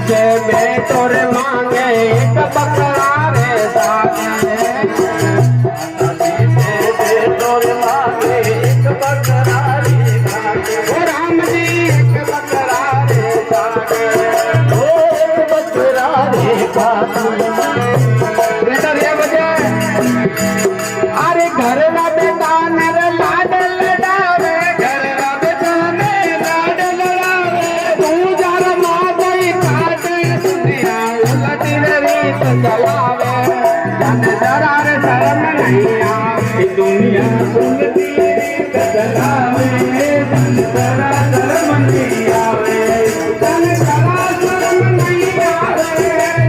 से मैं तोरे मांगे एक बकरा रे सागे तोरे मांगे एक बकरा रे सागे ओ राम जी एक बकरा रे सागे ओ एक बकरा रे सागे बेटा रे बजे अरे घर ना बेटा मेरे लाड लड़ावे घर ना बेटा मेरे लाड लड़ावे तू जरा मां कोई काट दुनिया उलटी रीत चलावे जन जरा रे शर्म नहीं आवे दुनिया उलटी रीत चलावे जन जरा शर्म नहीं आवे जन जरा शर्म नहीं आवे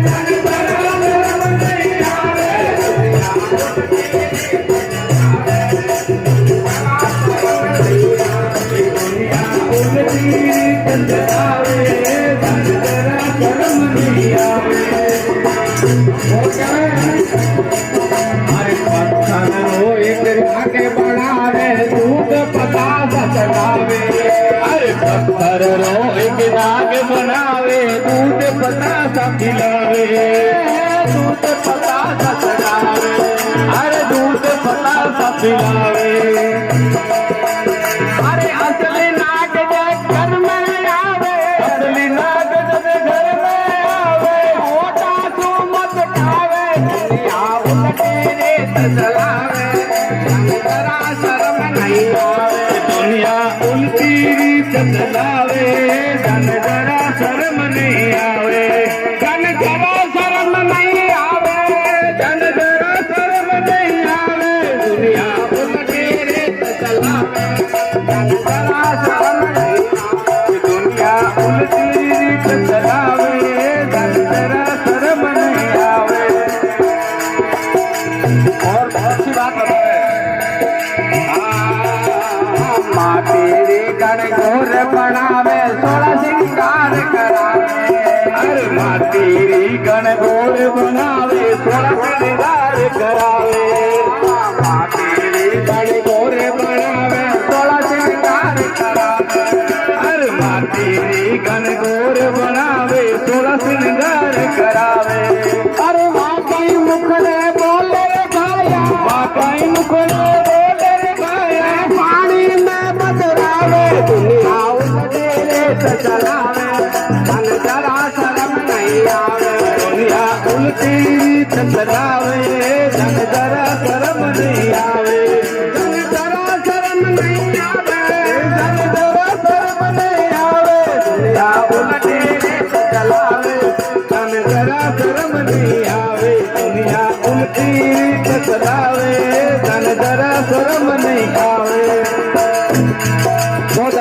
जन जरा शर्म नहीं आवे दुनिया उलटी आगे बढ़ावे दूध पता सचलावे अरे पत्थर रो एक नाग बनावे दूध पता सखिलावे दूध पता सचलावे अरे दूध पता सखिलावे अरे असली नाग जब घर में आवे असली नाग जब घर में आवे मोटा तू मत खावे दुनिया उलटी रीत चलावे जरा शर्म नहीं आवे दुनिया उल्टी रीत चलावे जन जरा शर्म नहीं आवे जन जरा शर्म नहीं आवे जन जरा शर्म नहीं आवे दुनिया उल्टी रीत चलावे जन जरा शर्म नहीं आवे दुनिया उल्टी रीत चलावे जन जरा शर्म नहीं आवे। और बहुत सी बात बताए तेरे गण घोर बनावे सोलह सिंगार करावे अरे माँ तेरी गण घोर बनावे सोलह सिंगार करावे माँ तेरी गण घोर बनावे सोलह सिंगार करावे अरे माँ तेरी गण घोर बनावे सोलह सिंगार करावे अरे माँ कई मुखड़े बोले रे भाया माँ कई मुखड़े दुनिया उलटे रीत चलावे जन जरा शर्म नहीं आवे दुनिया उलटी रीत चलावे जन जरा शर्म नहीं आवे जन जरा शर्म नहीं आवे जन जरा शर्म नहीं आवे दुनिया उलटी रीत चलावे जन जरा शर्म नहीं आवे दुनिया उलटी रीत चलावे जन जरा शर्म नहीं आवे।